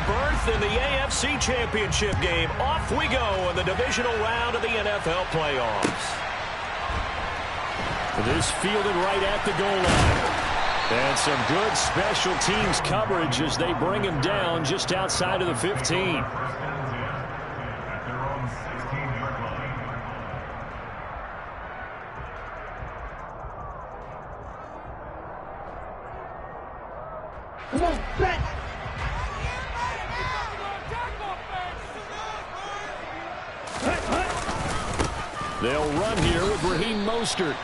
A berth in the AFC Championship game. Off we go in the divisional round of the NFL playoffs. This fielded right at the goal line. And some good special teams coverage as they bring him down just outside of the 15. They'll run here with Raheem Mostert.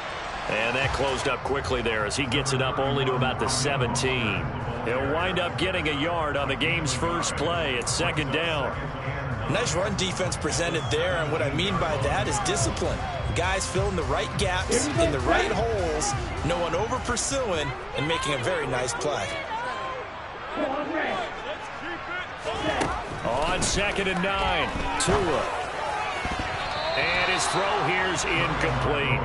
And that closed up quickly there as he gets it up only to about the 17. He'll wind up getting a yard on the game's first play. It's second down. Nice run defense presented there, and what I mean by that is discipline. Guys filling the right gaps in the right holes, no one over pursuing, and making a very nice play. On 2nd and 9, Tua. And his throw here's incomplete.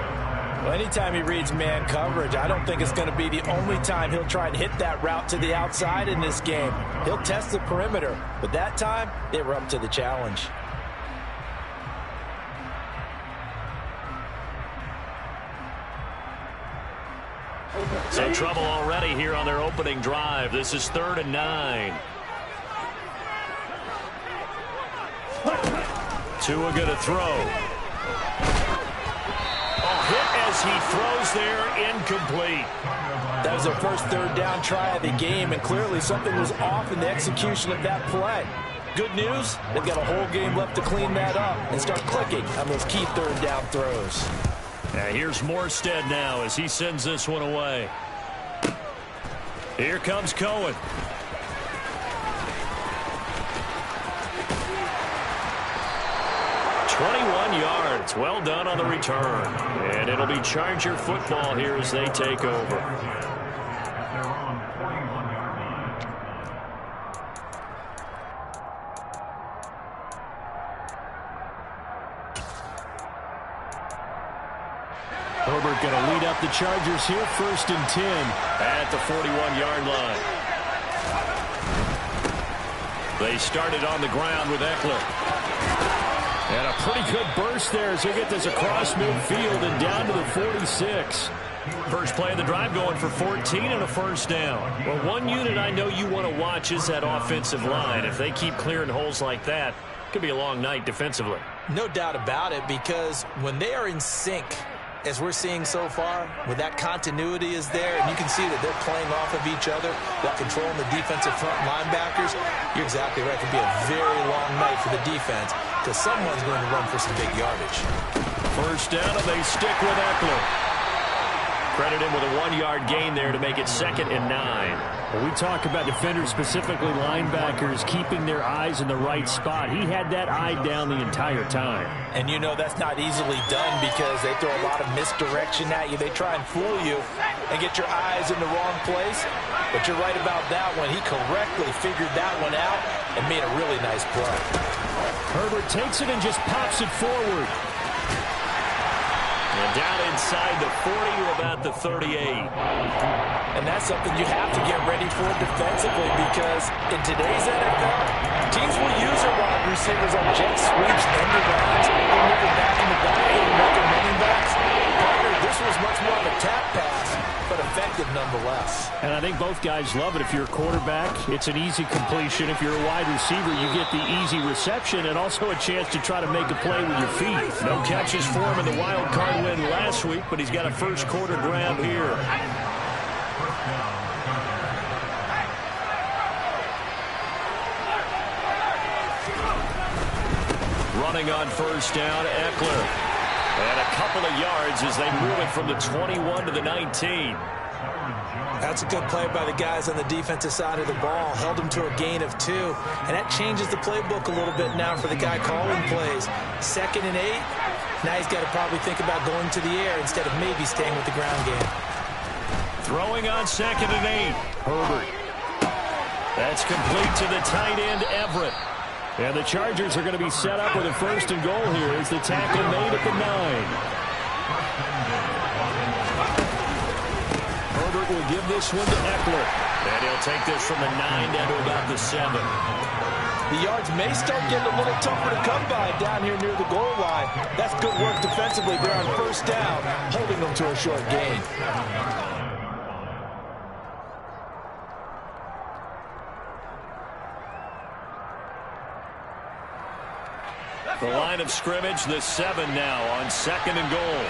Well, anytime he reads man coverage, I don't think it's going to be the only time he'll try and hit that route to the outside in this game. He'll test the perimeter, but that time, they were up to the challenge. So trouble already here on their opening drive. This is 3rd and 9. Tua going to throw. Hit as he throws there, incomplete. That was their first 3rd down try of the game, and clearly something was off in the execution of that play. Good news, they've got a whole game left to clean that up and start clicking on those key 3rd down throws. Here's Morstead now as he sends this one away. Here comes Cohen. Yards. Well done on the return. And it'll be Charger football here as they take over. Herbert going to lead up the Chargers here, 1st and 10 at the 41-yard line. They started on the ground with Eckler. And a pretty good burst there as they get this across midfield and down to the 46. First play of the drive going for 14 and a first down. Well, one unit I know you want to watch is that offensive line. If they keep clearing holes like that, it could be a long night defensively. No doubt about it, because when they are in sync, as we're seeing so far, when that continuity is there, and you can see that they're playing off of each other while controlling the defensive front linebackers, you're exactly right. It could be a very long night for the defense because someone's going to run for some big yardage. First down, and they stick with Eckler. Credit him with a 1-yard gain there to make it 2nd and 9. When we talk about defenders, specifically linebackers, keeping their eyes in the right spot, he had that eye down the entire time. And you know that's not easily done because they throw a lot of misdirection at you. They try and fool you and get your eyes in the wrong place. But you're right about that one. He correctly figured that one out and made a really nice play. Herbert takes it and just pops it forward. And down inside the 40 to about the 38. And that's something you have to get ready for defensively because in today's NFL, teams will use their wide receivers on jet sweeps, end arounds, they'll move it back in the backfield and make their running backs. Partner, this was much more of a tap pass, but effective nonetheless. And I think both guys love it. If you're a quarterback, it's an easy completion. If you're a wide receiver, you get the easy reception and also a chance to try to make a play with your feet. No catches for him in the wild card win last week, but he's got a first quarter grab here. Running on first down, Eckler. And a couple of yards as they move it from the 21 to the 19. That's a good play by the guys on the defensive side of the ball. Held them to a gain of 2. And that changes the playbook a little bit now for the guy calling plays. 2nd and 8. Now he's got to probably think about going to the air instead of maybe staying with the ground game. Throwing on 2nd and 8. Herbert. That's complete to the tight end, Everett. And the Chargers are going to be set up with a 1st and goal here as the tackle made at the 9. Herbert will give this one to Eckler. And And he'll take this from the 9 down to about the 7. The yards may start getting a little tougher to come by down here near the goal line. That's good work defensively there on first down, holding them to a short gain. The line of scrimmage, the 7 now on 2nd and goal.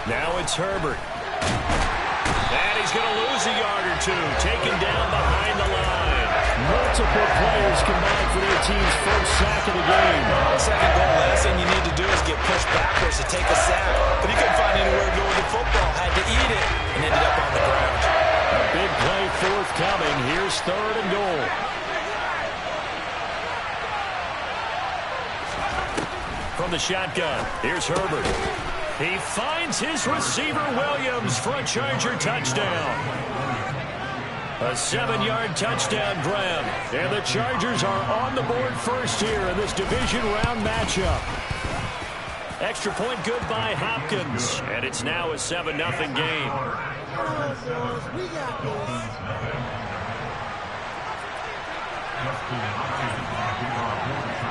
Now it's Herbert. And he's going to lose a yard or two, taken down behind the line. Multiple players combined for their team's first sack of the game. Second goal, last thing you need to do is get pushed backwards to take a sack. But he couldn't find anywhere to go with the football, had to eat it, and ended up on the ground. A big play forthcoming. Here's 3rd and goal. From the shotgun, here's Herbert. He finds his receiver, Williams, for a Charger touchdown. A 7-yard touchdown grab. And the Chargers are on the board first here in this division round matchup. Extra point good by Hopkins. And it's now a 7-0 game.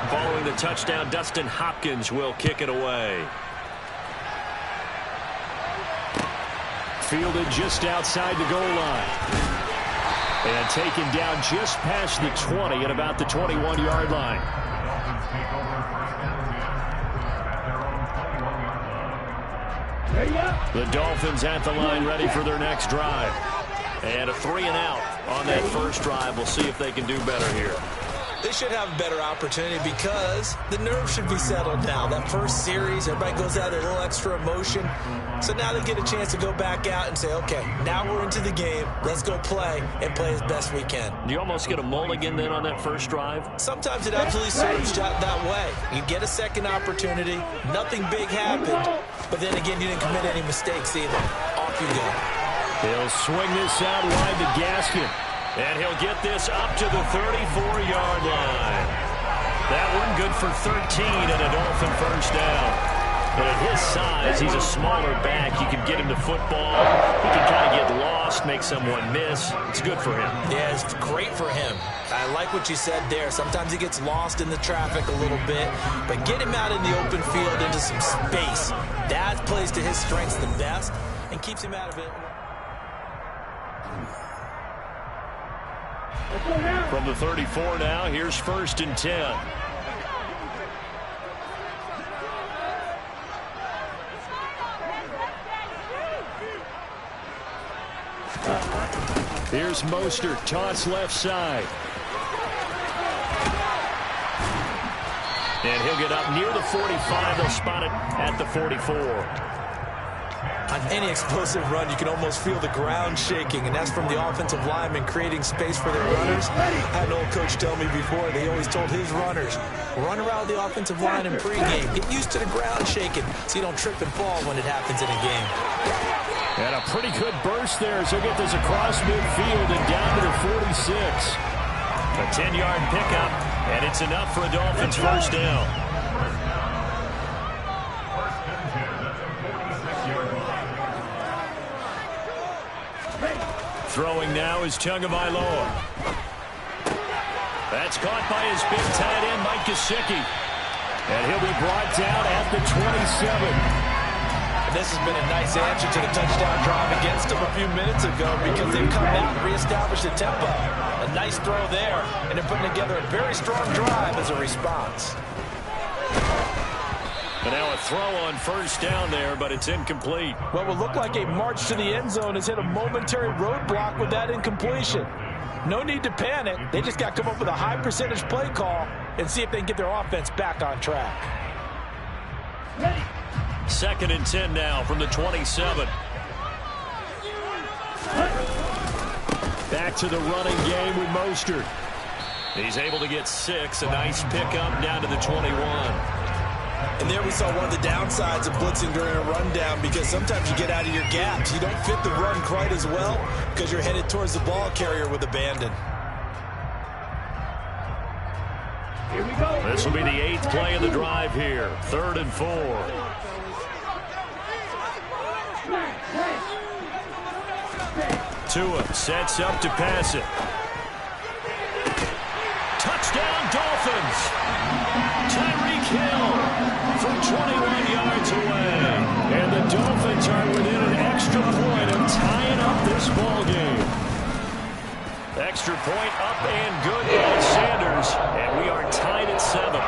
Following the touchdown, Dustin Hopkins will kick it away. Fielded just outside the goal line. And taken down just past the 20 at about the 21-yard line. The Dolphins at the line ready for their next drive. And a 3-and-out on that first drive. We'll see if they can do better here. They should have a better opportunity because the nerves should be settled now. That first series, everybody goes out with a little extra emotion. So now they get a chance to go back out and say, okay, now we're into the game. Let's go play and play as best we can. Do you almost get a mulligan then on that first drive? Sometimes it absolutely serves that way. You get a second opportunity. Nothing big happened. But then again, you didn't commit any mistakes either. Off you go. He'll swing this out wide to Gaskin. And he'll get this up to the 34-yard line. That one good for 13 and a Dolphin first down. But at his size, he's a smaller back. You can get him to football. He can kind of get lost, make someone miss. It's good for him. Yeah, it's great for him. I like what you said there. Sometimes he gets lost in the traffic a little bit. But get him out in the open field into some space. That plays to his strengths the best and keeps him out of it. From the 34 now, here's 1st and 10. Here's Mostert, toss left side. And he'll get up near the 45. They'll spot it at the 44. On any explosive run, you can almost feel the ground shaking, and that's from the offensive linemen creating space for their runners. I had an old coach tell me before, they always told his runners, run around the offensive line in pregame. Get used to the ground shaking so you don't trip and fall when it happens in a game. And a pretty good burst there as he'll get this across midfield and down to the 46. A 10-yard pickup, and it's enough for a Dolphins first down. Throwing now is Tagovailoa. That's caught by his big tight end, Mike Gesicki. And he'll be brought down at the 27. And this has been a nice answer to the touchdown drive against them a few minutes ago because they've come out and reestablished the tempo. A nice throw there, and they're putting together a very strong drive as a response. And now a throw on first down there, but it's incomplete. What will look like a march to the end zone has hit a momentary roadblock with that incompletion. No need to panic. They just got to come up with a high percentage play call and see if they can get their offense back on track. 2nd and 10 now from the 27. Back to the running game with Mostert. He's able to get 6. A nice pickup down to the 21. And there we saw one of the downsides of blitzing during a rundown because sometimes you get out of your gaps. You don't fit the run quite as well because you're headed towards the ball carrier with abandon. This will be the 8th play of the drive here. 3rd and 4. Tua sets up to pass it. Touchdown, Dolphins. Tyreek Hill from 21 yards away. And the Dolphins are within an extra point of tying up this ball game. Extra point up and good by Sanders. And we are tied at 7.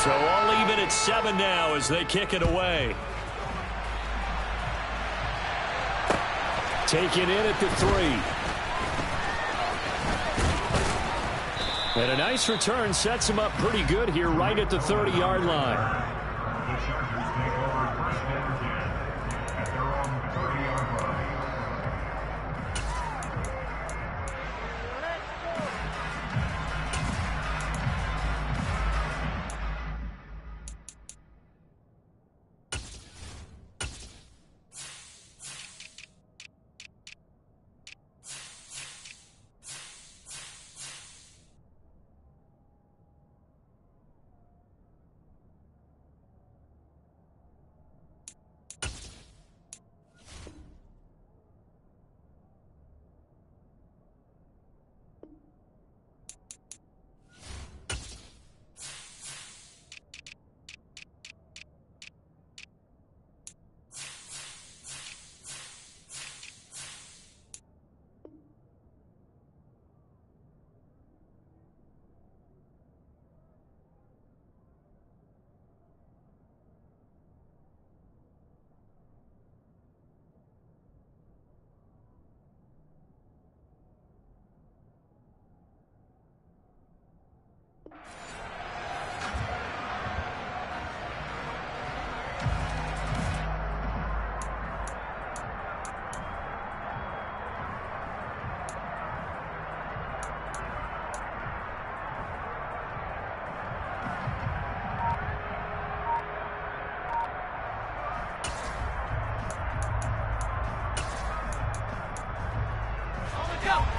So all even at 7 now as they kick it away. Taken in at the 3. And a nice return sets him up pretty good here right at the 30-yard line.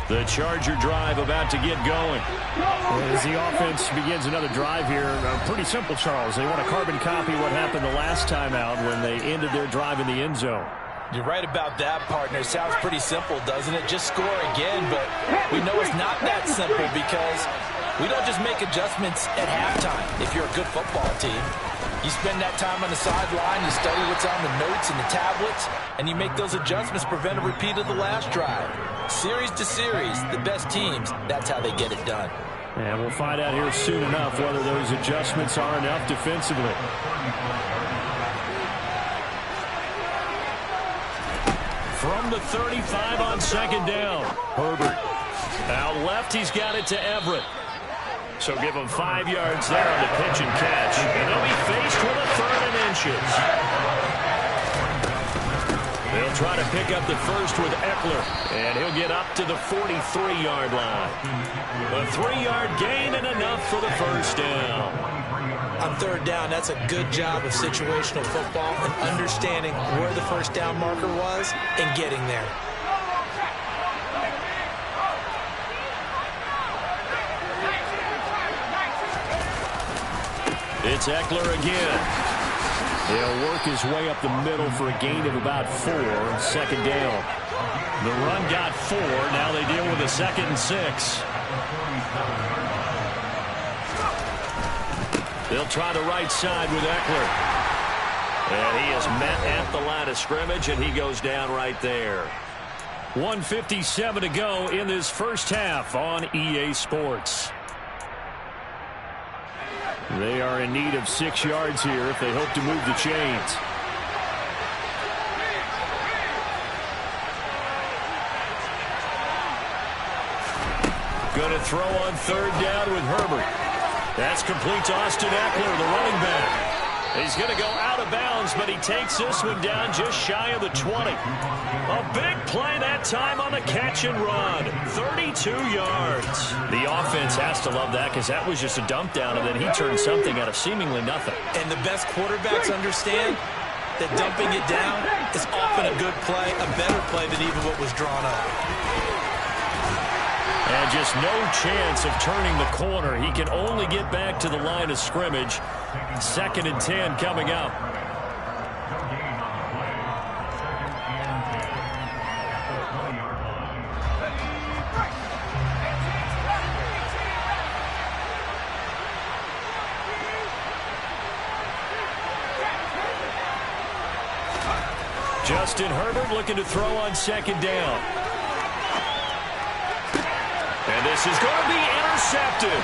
The Charger drive about to get going. As the offense begins another drive here, pretty simple, Charles. They want to carbon copy what happened the last time out when they ended their drive in the end zone. You're right about that, partner. Sounds pretty simple, doesn't it? Just score again, but we know it's not that simple because we don't just make adjustments at halftime if you're a good football team. You spend that time on the sideline, you study what's on the notes and the tablets, and you make those adjustments to prevent a repeat of the last drive. Series to series, the best teams, that's how they get it done. And we'll find out here soon enough whether those adjustments are enough defensively. From the 35 on 2nd down. Herbert. Out left, he's got it to Everett. So give him 5 yards there on the pitch and catch. And they'll be faced with a 3rd and inches. They'll try to pick up the first with Eckler. And he'll get up to the 43-yard line. A 3-yard gain and enough for the first down. On 3rd down, that's a good job of situational football and understanding where the first down marker was and getting there. It's Eckler again. He'll work his way up the middle for a gain of about 4. 2nd down. The run got 4. Now they deal with a 2nd and 6. They'll try the right side with Eckler. And he is met at the line of scrimmage, and he goes down right there. 1:57 to go in this first half on EA Sports. They are in need of 6 yards here if they hope to move the chains. Going to throw on 3rd down with Herbert. That's complete to Austin Eckler, the running back. He's going to go out of bounds, but he takes this one down just shy of the 20. A big play that time on the catch and run. 32 yards. The offense has to love that because that was just a dump down, and then he turned something out of seemingly nothing. And the best quarterbacks understand that dumping it down is often a good play, a better play than even what was drawn up. And just no chance of turning the corner. He can only get back to the line of scrimmage. 2nd and 10 coming up. Justin Herbert looking to throw on 2nd down. And this is going to be intercepted.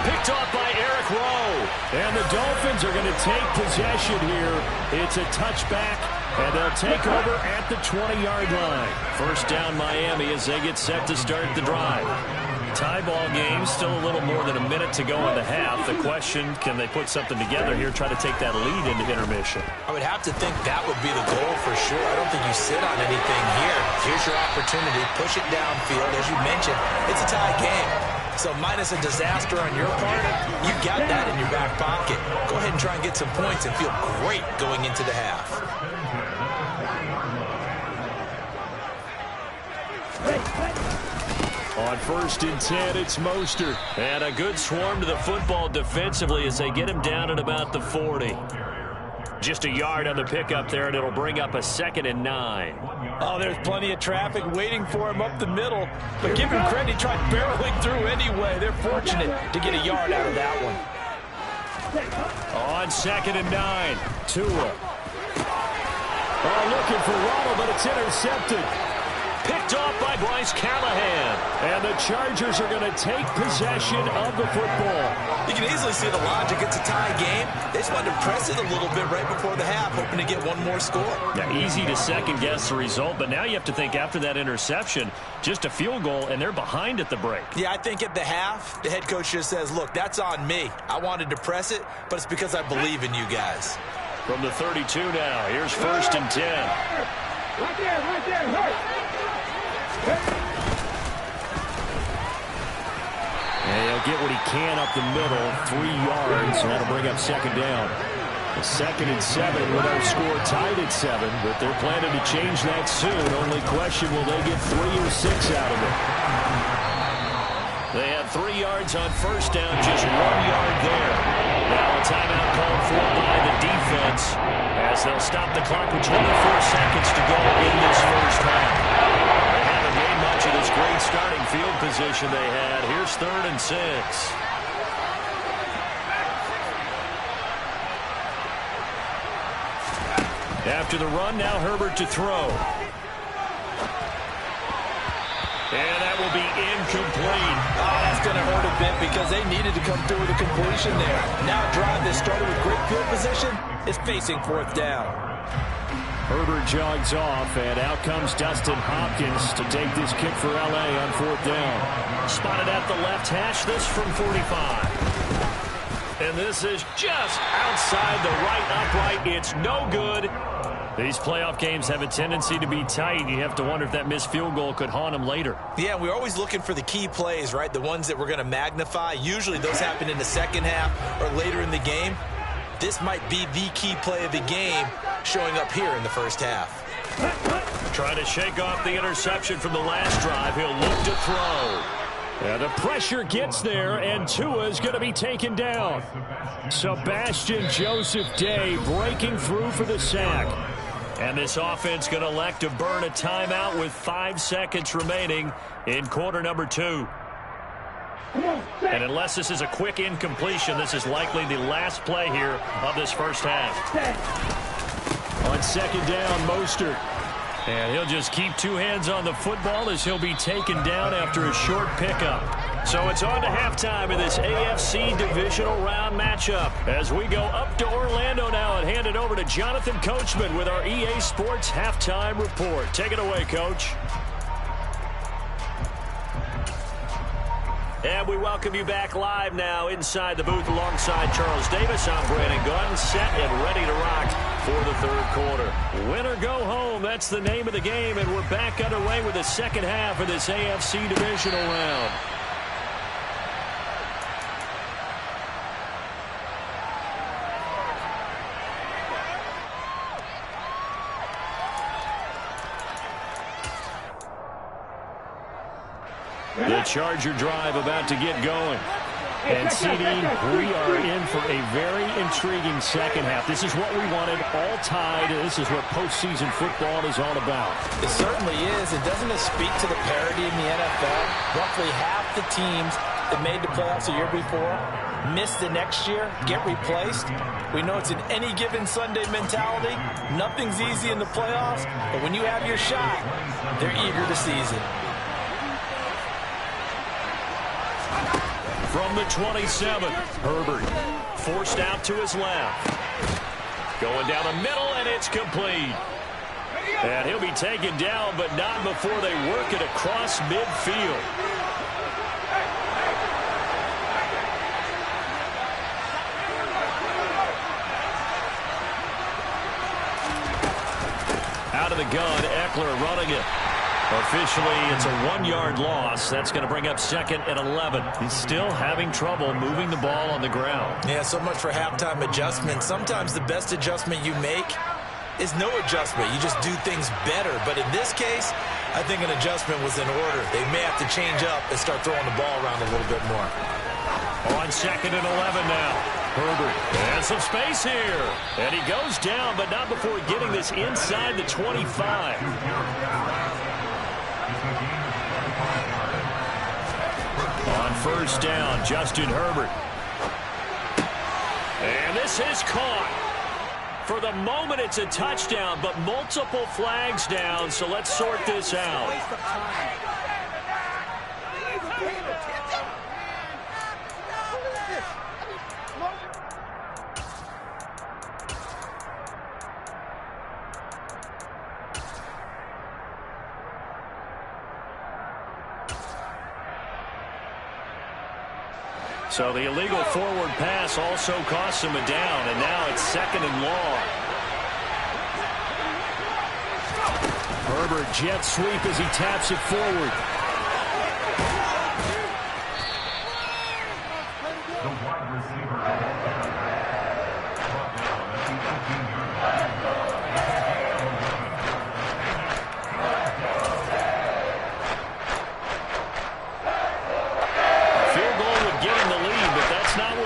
Picked off by Eric Rowe. And the Dolphins are going to take possession here. It's a touchback, and they'll take over at the 20-yard line. First down Miami as they get set to start the drive. Tie ball game, still a little more than a minute to go in the half. The question, can they put something together here, try to take that lead into intermission? I would have to think that would be the goal for sure. I don't think you sit on anything here. Here's your opportunity. Push it downfield. As you mentioned, it's a tie game. So minus a disaster on your part, you got that in your back pocket. Go ahead and try and get some points and feel great going into the half. On 1st and 10, it's Mostert. And a good swarm to the football defensively as they get him down at about the 40. Just a yard on the pickup there, and it'll bring up a 2nd and 9. Oh, there's plenty of traffic waiting for him up the middle. But give him credit, he tried barreling through anyway. They're fortunate to get a yard out of that one. On 2nd and 9, Tua. Oh, looking for Waddle, but it's intercepted. Picked off by Bryce Callahan. And the Chargers are going to take possession of the football. You can easily see the logic. It's a tie game. They just wanted to press it a little bit right before the half, hoping to get one more score. Yeah, easy to second-guess the result, but now you have to think after that interception, just a field goal, and they're behind at the break. Yeah, I think at the half, the head coach just says, look, that's on me. I wanted to press it, but it's because I believe in you guys. From the 32 now, here's 1st and 10. Right there, right. And he'll get what he can up the middle, 3 yards, and that'll bring up 2nd down. A 2nd and 7 with our score tied at 7, but they're planning to change that soon. Only question, will they get 3 or 6 out of it? They had 3 yards on 1st down, just 1 yard there. Now a timeout called for by the defense as they'll stop the clock with 24 seconds to go in this first half. Much of this great starting field position they had. Here's 3rd and 6. After the run, now Herbert to throw. And that will be incomplete. Oh, that's going to hurt a bit because they needed to come through with a completion there. Now a drive that started with great field position is facing 4th down. Herbert jogs off, and out comes Dustin Hopkins to take this kick for L.A. on 4th down. Spotted at the left hash, this from 45. And this is just outside the right upright. It's no good. These playoff games have a tendency to be tight. You have to wonder if that missed field goal could haunt them later. Yeah, we're always looking for the key plays, right? The ones that we're going to magnify. Usually those happen in the second half or later in the game. This might be the key play of the game showing up here in the first half. Trying to shake off the interception from the last drive. He'll look to throw. And the pressure gets there, and Tua's going to be taken down. Sebastian Joseph Day breaking through for the sack. And this offense going to elect to burn a timeout with 5 seconds remaining in quarter number 2. And unless this is a quick incompletion, this is likely the last play here of this first half. On 2nd down, Mostert. And he'll just keep 2 hands on the football as he'll be taken down after a short pickup. So it's on to halftime in this AFC divisional round matchup as we go up to Orlando now and hand it over to Jonathan Coachman with our EA Sports halftime report. Take it away, Coach. And we welcome you back live now inside the booth alongside Charles Davis. I'm Brandon Gunn, set and ready to rock for the 3rd quarter. Win or go home, that's the name of the game, and we're back underway with the second half of this AFC divisional round. The Charger drive about to get going. And, CD, we are in for a very intriguing second half. This is what we wanted, all tied. This is what postseason football is all about. It certainly is. And doesn't it speak to the parity in the NFL? Roughly half the teams that made the playoffs a year before miss the next year, get replaced. We know it's an any given Sunday mentality. Nothing's easy in the playoffs, but when you have your shot, they're eager to seize it. From the 27, Herbert forced out to his left. Going down the middle, and it's complete. And he'll be taken down, but not before they work it across midfield. Out of the gun, Eckler running it. Officially, it's a 1-yard loss. That's going to bring up 2nd and 11. He's still having trouble moving the ball on the ground. Yeah, so much for halftime adjustment. Sometimes the best adjustment you make is no adjustment. You just do things better. But in this case, I think an adjustment was in order. They may have to change up and start throwing the ball around a little bit more. On 2nd and 11 now. Herbert has some space here. And he goes down, but not before getting this inside the 25. On 1st down, Justin Herbert. And this is caught. For the moment, it's a touchdown, but multiple flags down, so let's sort this out. So the illegal forward pass also costs him a down, and now it's 2nd and long. Herbert jet sweep as he taps it forward.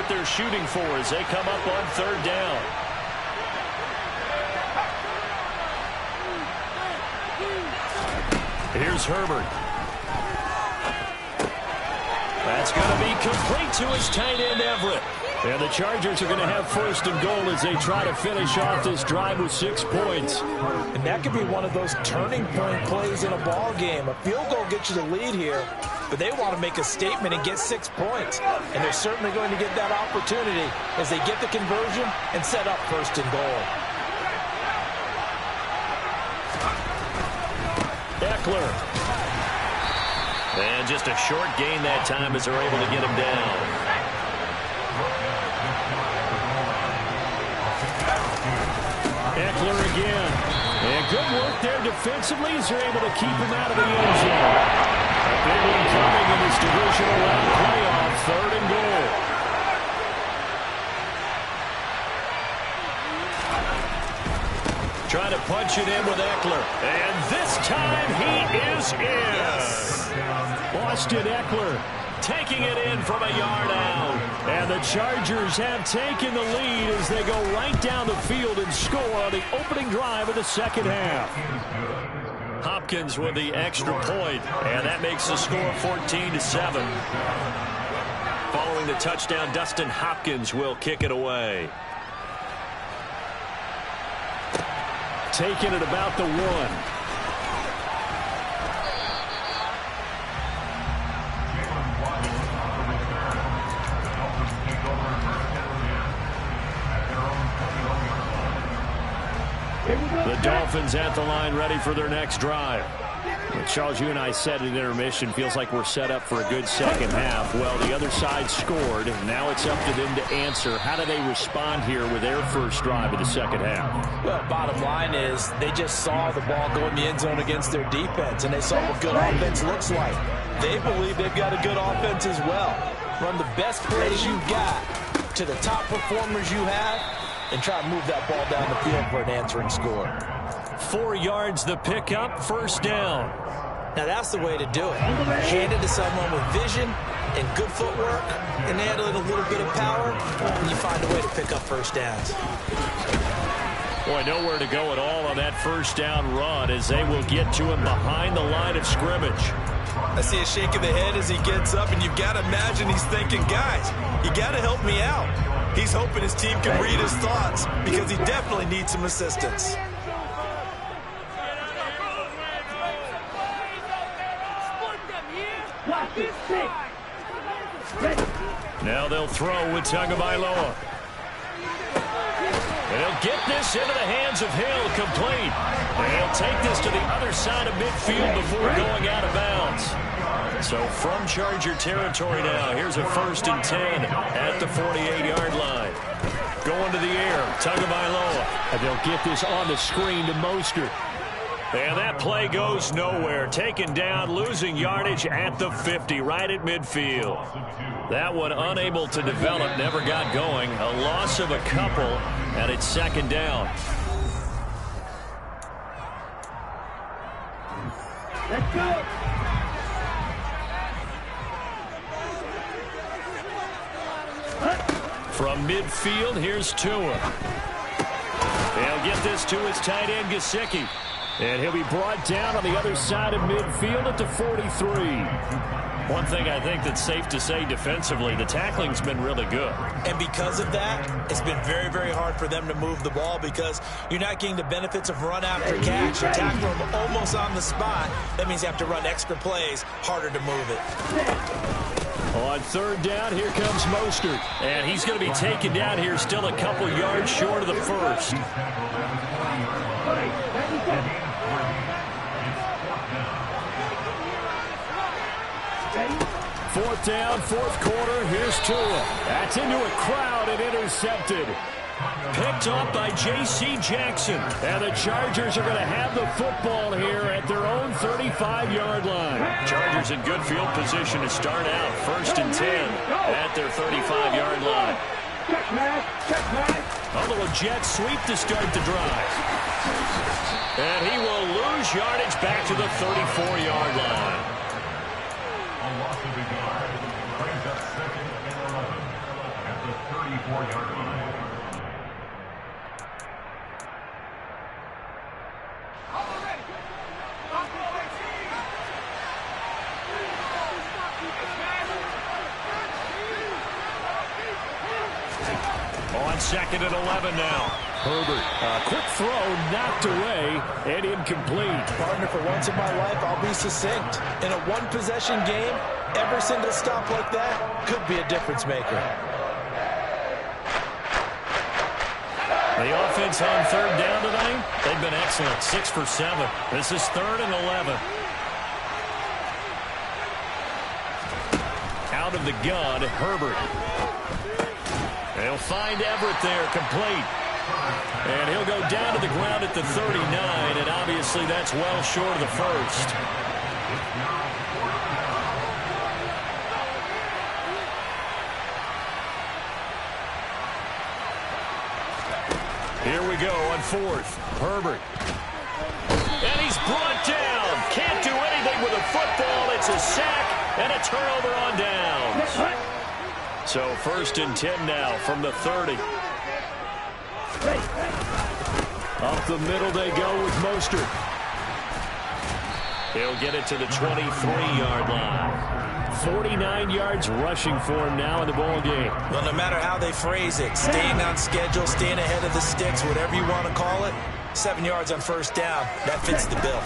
They're shooting for as they come up on 3rd down. Here's Herbert. That's going to be complete to his tight end, Everett. And the Chargers are going to have 1st and goal as they try to finish off this drive with 6 points. And that could be one of those turning point plays in a ball game. A field goal gets you the lead here, but they want to make a statement and get 6 points. And they're certainly going to get that opportunity as they get the conversion and set up 1st and goal. Eckler. And just a short gain that time as they're able to get him down. Eckler again. And good work there defensively as they're able to keep him out of the end zone. A big one coming in this divisional round playoff, 3rd and goal. Trying to punch it in with Eckler. And this time he is in. Yes. Austin Eckler taking it in from a yard out. And the Chargers have taken the lead as they go right down the field and score on the opening drive of the 2nd half. Hopkins with the extra point, and that makes the score 14-7. Following the touchdown, Dustin Hopkins will kick it away. Taking it about the 1. The Dolphins at the line ready for their next drive. Charles, you and I said at intermission, feels like we're set up for a good second half. Well, the other side scored. Now it's up to them to answer. How do they respond here with their first drive of the second half? Well, bottom line is they just saw the ball go in the end zone against their defense, and they saw what good offense looks like. They believe they've got a good offense as well. Run the best plays you've got to the top performers you have, and try to move that ball down the field for an answering score. 4 yards the pickup, 1st down. Now, that's the way to do it. Hand it to someone with vision and good footwork, and add a little bit of power, and you find a way to pick up first downs. Boy, nowhere to go at all on that first down run as they will get to him behind the line of scrimmage. I see a shake of the head as he gets up, and you've got to imagine he's thinking, guys, you got to help me out. He's hoping his team can read his thoughts because he definitely needs some assistance. Now they'll throw with Tagovailoa. And he'll get this into the hands of Hill, complete. And he'll take this to the other side of midfield before going out of bounds. So from Charger territory now, here's a 1st and 10 at the 48-yard line. Going to the air, Tagovailoa. And they'll get this on the screen to Mostert. And that play goes nowhere. Taken down, losing yardage at the 50, right at midfield. That one unable to develop, never got going. A loss of a couple, and it's 2nd down. Let's go. From midfield, here's Tua. They'll get this to his tight end, Gesicki. And he'll be brought down on the other side of midfield at the 43. One thing I think that's safe to say defensively, the tackling's been really good. And because of that, it's been very, very hard for them to move the ball because you're not getting the benefits of run after catch. You tackle them almost on the spot. That means you have to run extra plays, harder to move it. On 3rd down, here comes Mostert. And he's going to be taken down here, still a couple yards short of the first. 4th down, 4th quarter. Here's Tua. That's into a crowd and intercepted. Picked up by J.C. Jackson. And the Chargers are going to have the football here at their own 35-yard line. Chargers in good field position to start out. 1st and 10 at their 35-yard line. A little jet sweep to start the drive. And he will lose yardage back to the 34-yard line. A loss of a yard brings up 2nd and 11 at the 34-yard line. On 2nd and 11 now. Herbert, quick throw, knocked away, and incomplete. Partner, for once in my life, I'll be succinct. In a one-possession game, every single stop like that could be a difference maker. The offense on 3rd down tonight, they've been excellent. 6 for 7. This is 3rd and 11. Out of the gun, Herbert. They'll find Everett there, complete. And he'll go down to the ground at the 39, and obviously that's well short of the first. Here we go on 4th. Herbert. And he's brought down. Can't do anything with a football. It's a sack and a turnover on downs. So 1st and 10 now from the 30. Up the middle they go with Mostert. He'll get it to the 23-yard line. 49 yards rushing for him now in the ball game. Well, no matter how they phrase it, staying on schedule, staying ahead of the sticks, whatever you want to call it, 7 yards on 1st down, that fits the bill.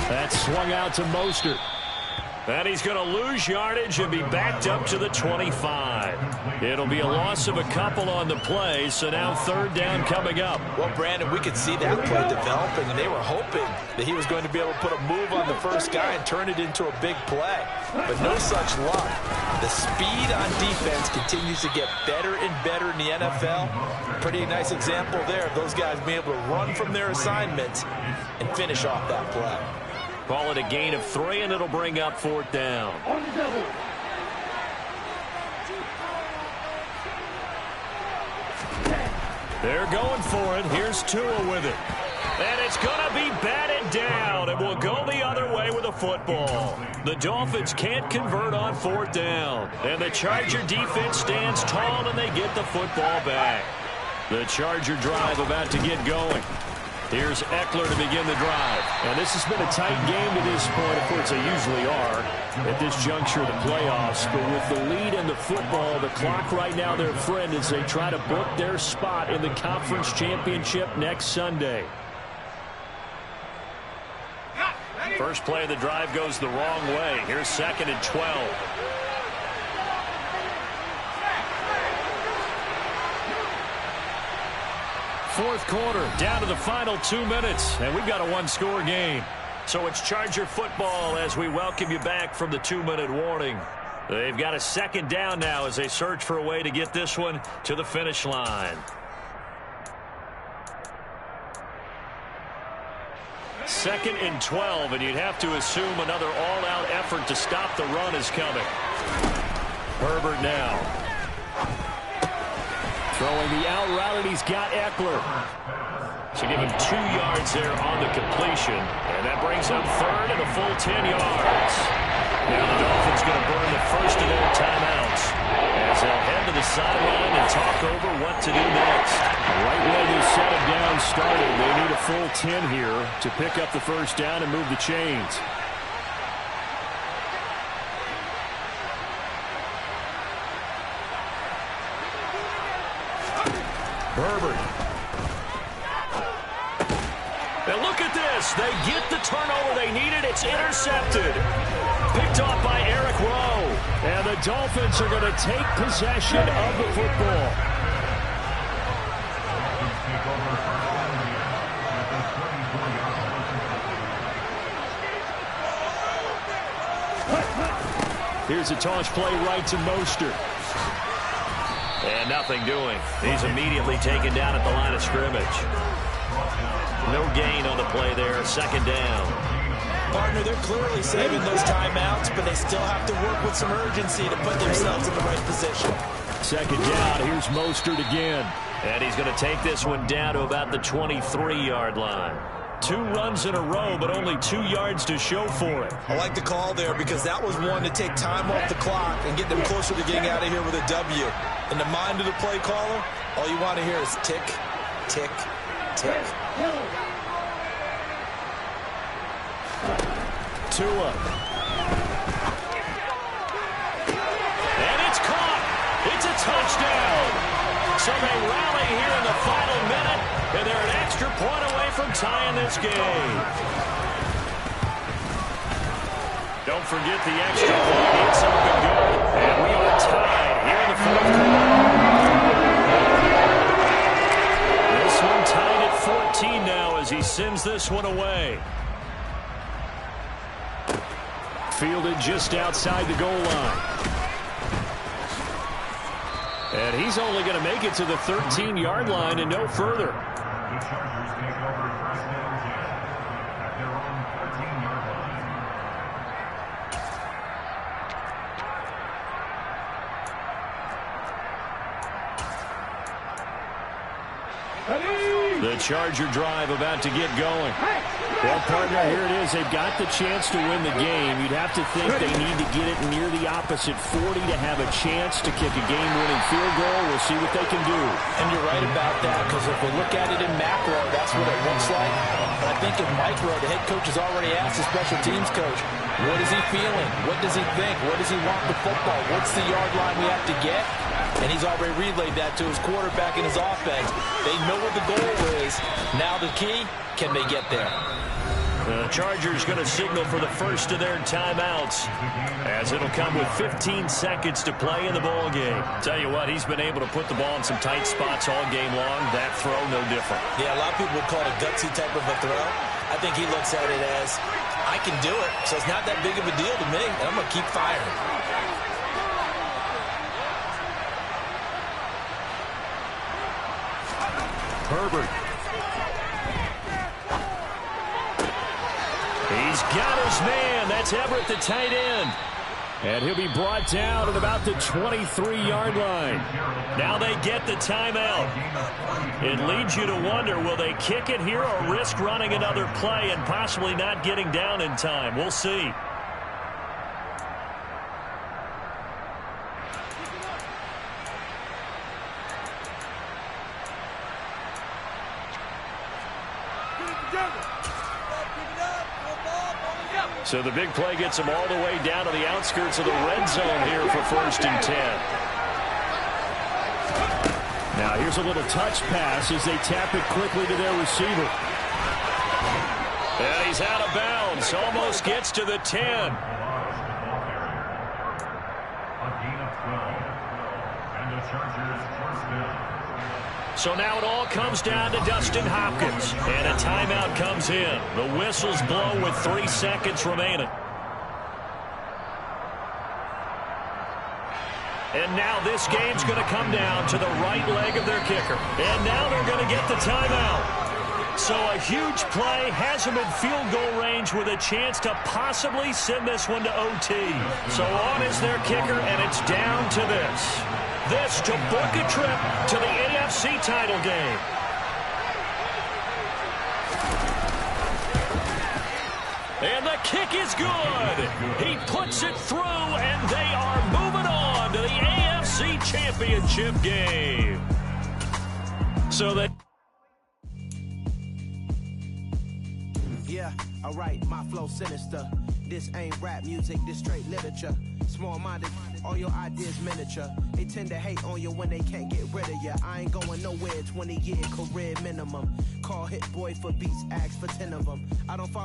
That's swung out to Mostert. And he's going to lose yardage and be backed up to the 25. It'll be a loss of a couple on the play, so now 3rd down coming up. Well, Brandon, we could see that play developing, and they were hoping that he was going to be able to put a move on the first guy and turn it into a big play. But no such luck. The speed on defense continues to get better and better in the NFL. Pretty nice example there of those guys being able to run from their assignments and finish off that play. Call it a gain of 3, and it'll bring up 4th down. They're going for it. Here's Tua with it. And it's going to be batted down, and we'll go the other way with a football. The Dolphins can't convert on 4th down, and the Charger defense stands tall, and they get the football back. The Charger drive about to get going. Here's Eckler to begin the drive. And this has been a tight game to this point. Of course, they usually are at this juncture of the playoffs. But with the lead in the football, the clock right now their friend as they try to book their spot in the conference championship next Sunday. First play of the drive goes the wrong way. Here's 2nd and 12. Fourth quarter, down to the final 2 minutes, and we've got a one-score game. So it's Charger football as we welcome you back from the 2-minute warning. They've got a 2nd down now as they search for a way to get this one to the finish line. 2nd and 12, and you'd have to assume another all-out effort to stop the run is coming. Herbert now. Throwing the out route, and he's got Eckler. So give him 2 yards there on the completion. And that brings up 3rd and a full 10 yards. Now the Dolphins going to burn the first of their timeouts as they'll head to the sideline and talk over what to do next. Right where this set of down started, they need a full 10 here to pick up the first down and move the chains. Herbert. And look at this. They get the turnover they needed. It's intercepted. Picked off by Eric Rowe. And the Dolphins are going to take possession of the football. Here's a toss play right to Mostert. And nothing doing. He's immediately taken down at the line of scrimmage. No gain on the play there. 2nd down. Partner, they're clearly saving those timeouts, but they still have to work with some urgency to put themselves in the right position. 2nd down. Here's Mostert again. And he's going to take this one down to about the 23-yard line. 2 runs in a row, but only 2 yards to show for it. I like the call there because that was one to take time off the clock and get them closer to getting out of here with a W. In the mind of the play caller, all you want to hear is tick, tick, tick. Tua. And it's caught. It's a touchdown. So they rally here in the final minute, and they're an extra point away from tying this game. Don't forget the extra point. It's up and good. And we are tied here in the 4th quarter. This one tied at 14 now as he sends this one away. Fielded just outside the goal line. And he's only going to make it to the 13-yard line and no further. The Chargers take over 1st and 10 at their own 13-yard line. The Charger drive about to get going. Well, partner, here it is. They've got the chance to win the game. You'd have to think they need to get it near the opposite 40 to have a chance to kick a game-winning field goal. We'll see what they can do. And you're right about that, because if we look at it in macro, that's what it looks like. But I think in micro, the head coach has already asked the special teams coach, what is he feeling? What does he think? What does he want the football? What's the yard line we have to get? And he's already relayed that to his quarterback and his offense. They know what the goal is. Now the key, can they get there? The Chargers going to signal for the first of their timeouts as it'll come with 15 seconds to play in the ball game. Tell you what, he's been able to put the ball in some tight spots all game long. That throw, no different. Yeah, a lot of people would call it a gutsy type of a throw. I think he looks at it as, I can do it, so it's not that big of a deal to me, and I'm going to keep firing. Herbert. He's got his man. That's Everett, the tight end. And he'll be brought down at about the 23-yard line. Now they get the timeout. It leads you to wonder, will they kick it here or risk running another play and possibly not getting down in time? We'll see. So the big play gets them all the way down to the outskirts of the red zone here for 1st and 10. Now here's a little touch pass as they tap it quickly to their receiver. And he's out of bounds. Almost gets to the 10. A gain of 12. And the Chargers first down. So now it all comes down to Dustin Hopkins. And a timeout comes in. The whistles blow with 3 seconds remaining. And now this game's going to come down to the right leg of their kicker. And now they're going to get the timeout. So a huge play has them in field goal range with a chance to possibly send this one to OT. So on is their kicker, and it's down to this. This to book a trip to the AFC title game. And the kick is good. He puts it through, and they are moving on to the AFC Championship game. So that... Yeah, alright, my flow sinister. This ain't rap music, this straight literature. Small-minded, all your ideas miniature. They tend to hate on you when they can't get rid of you. I ain't going nowhere, 20-year career minimum. Call Hit Boy for beats, ask for 10 of them. I don't follow